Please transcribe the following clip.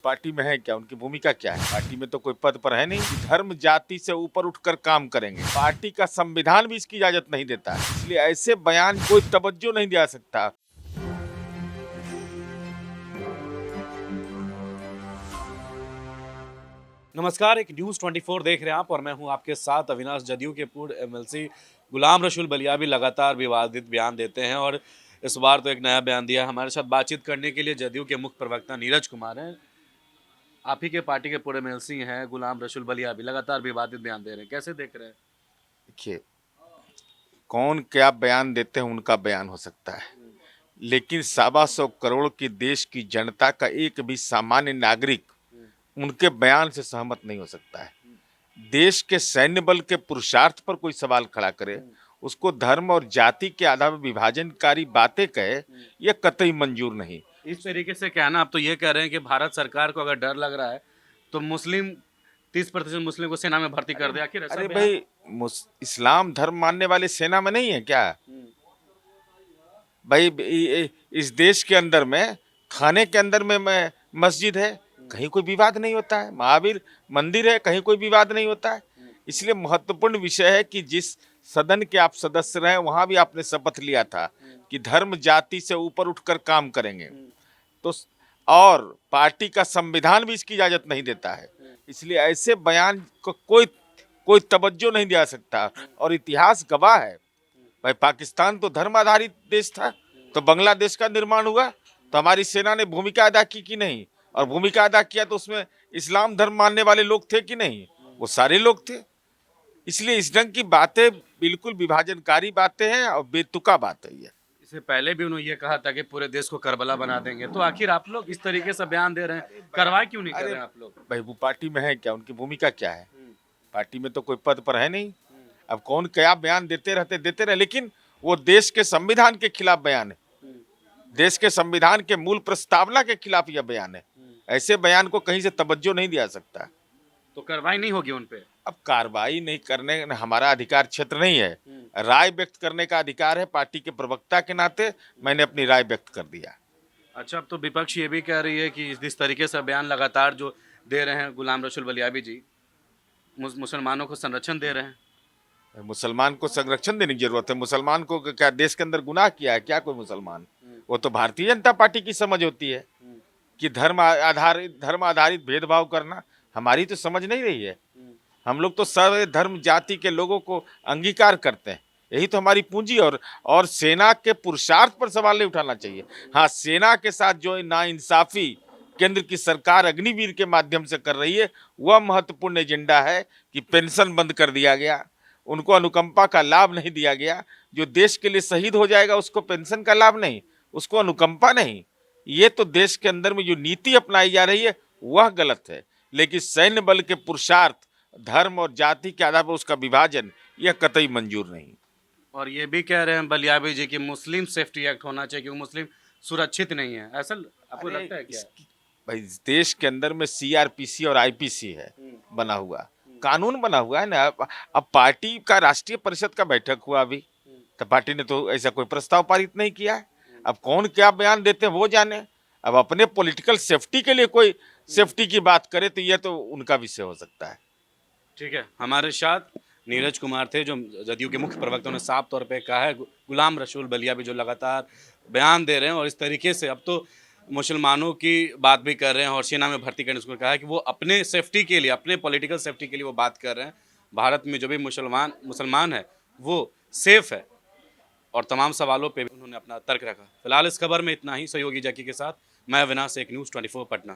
Party में है क्या, उनकी भूमिका क्या है? पार्टी में तो कोई पद पर है नहीं। धर्म जाति से ऊपर उठकर काम करेंगे। पार्टी का संविधान भी इसकी इजाजत नहीं देता है, इसलिए ऐसे बयान कोई तवज्जो नहीं दिया सकता। नमस्कार, एक न्यूज़ 24 देख रहे हैं आप और मैं हूं आपके साथ अविनाश। जदयू के पूर्व एमएलसी गुलाम रसूल बलियाबी लगातार विवादित बयान देते हैं और इस बार तो एक नया बयान दिया। हमारे साथ बातचीत करने के लिए जदयू के मुख्य प्रवक्ता नीरज कुमार हैं। आप ही के पार्टी के पूर्व एमएलसी हैं गुलाम रसूल बलियाबी, लगातार विवादित बयान दे रहे हैं, कैसे देख रहे हैं? देखिए, कौन क्या बयान देते हैं उनका बयान हो सकता है, लेकिन 125 करोड़ की देश की जनता का एक भी सामान्य नागरिक उनके बयान से सहमत नहीं हो सकता है। देश के सैन्य बल के पुरुषार्थ पर कोई सवाल खड़ा करे, उसको धर्म और जाति के आधार पर विभाजनकारी बातें कहे, यह कतई मंजूर नहीं। इस तरीके से कहना, आप तो ये कह रहे हैं कि भारत सरकार को अगर डर लग रहा है तो मुस्लिम 30% मुस्लिम को सेना में भर्ती कर दे। आखिर ऐसा अरे बयान? भाई, इस्लाम धर्म मानने वाले सेना में नहीं है क्या? भाई, इस देश के अंदर में थाने के अंदर में मस्जिद है, कहीं कोई विवाद नहीं होता है। महावीर मंदिर है, कहीं कोई विवाद नहीं होता है। इसलिए महत्वपूर्ण विषय है कि जिस सदन के आप सदस्य रहे, वहां भी आपने शपथ लिया था कि धर्म जाति से ऊपर उठकर काम करेंगे। तो और पार्टी का संविधान भी इसकी इजाजत नहीं देता है, इसलिए ऐसे बयान को कोई तवज्जो नहीं दिया सकता। और इतिहास गवाह है, भाई पाकिस्तान तो धर्म आधारित देश था, तो बांग्लादेश का निर्माण हुआ, तो हमारी सेना ने भूमिका अदा की कि नहीं? और भूमिका अदा किया तो उसमें इस्लाम धर्म मानने वाले लोग थे कि नहीं? वो सारे लोग थे। इसलिए इस ढंग की बातें बिल्कुल विभाजनकारी बातें हैं और बेतुका बात है ये। इससे पहले भी उन्होंने ये कहा था कि पूरे देश को करबला बना देंगे, तो आखिर आप लोग इस तरीके से बयान दे रहे हैं, कार्रवाई क्यों नहीं कर रहे हैं आप लोग? भाई, वो पार्टी में है क्या, उनकी भूमिका क्या है? पार्टी में तो कोई पद पर है नहीं। अब कौन क्या बयान देते रहे, लेकिन वो देश के संविधान के खिलाफ बयान है, देश के संविधान के मूल प्रस्तावना के खिलाफ यह बयान है। ऐसे बयान को कहीं से तवज्जो नहीं दिया सकता। तो कार्रवाई नहीं होगी उन पे? अब कार्रवाई नहीं करने हमारा अधिकार क्षेत्र नहीं है, राय व्यक्त करने का अधिकार है। पार्टी के प्रवक्ता के नाते मैंने अपनी राय व्यक्त कर दिया। अच्छा, अब तो विपक्ष ये भी कह रही है कि इस तरीके से बयान लगातार जो दे रहे हैं गुलाम रसूल बलियाबी जी, मुसलमानों को संरक्षण दे रहे हैं। मुसलमान को संरक्षण देने की जरूरत है? मुसलमान को क्या देश के अंदर गुनाह किया है क्या कोई मुसलमान? वो तो भारतीय जनता पार्टी की समझ होती है कि धर्म आधारित भेदभाव करना। हमारी तो समझ नहीं रही है। हम लोग तो सर्व धर्म जाति के लोगों को अंगीकार करते हैं, यही तो हमारी पूंजी। और सेना के पुरुषार्थ पर सवाल नहीं उठाना चाहिए। हाँ, सेना के साथ जो नाइंसाफी केंद्र की सरकार अग्निवीर के माध्यम से कर रही है, वह महत्वपूर्ण एजेंडा है कि पेंशन बंद कर दिया गया, उनको अनुकंपा का लाभ नहीं दिया गया। जो देश के लिए शहीद हो जाएगा उसको पेंशन का लाभ नहीं, उसको अनुकंपा नहीं। ये तो देश के अंदर में जो नीति अपनाई जा रही है वह गलत है। लेकिन सैन्य बल के पुरुषार्थ, धर्म और जाति के आधार पर उसका विभाजन, यह कतई मंजूर नहीं। और ये भी कह रहे हैं बलियाबी जी कि मुस्लिम सेफ्टी एक्ट होना चाहिए क्योंकि मुस्लिम सुरक्षित नहीं है। ऐसा आपको लगता है क्या? भाई, देश के अंदर में सीआरपीसी और आईपीसी है बना हुआ, कानून बना हुआ है ना। अब पार्टी का राष्ट्रीय परिषद का बैठक हुआ अभी, तो पार्टी ने तो ऐसा कोई प्रस्ताव पारित नहीं किया है। अब कौन क्या बयान देते हैं वो जाने। अब अपने पॉलिटिकल सेफ्टी के लिए कोई सेफ्टी की बात करे तो यह तो उनका विषय हो सकता है। ठीक है, हमारे साथ नीरज कुमार थे जो जदयू के मुख्य प्रवक्ता ने साफ तौर पे कहा है गुलाम रसूल बलियाबी जो लगातार बयान दे रहे हैं और इस तरीके से अब तो मुसलमानों की बात भी कर रहे हैं और सेना में भर्ती करने को कहा है कि वो अपने सेफ्टी के लिए, अपने पॉलिटिकल सेफ्टी के लिए वो बात कर रहे हैं। भारत में जो भी मुसलमान है वो सेफ है और तमाम सवालों पे भी उन्होंने अपना तर्क रखा। फिलहाल इस खबर में इतना ही। सहयोगी जकी के साथ मैं अविनाश, एक न्यूज़ 24 पटना।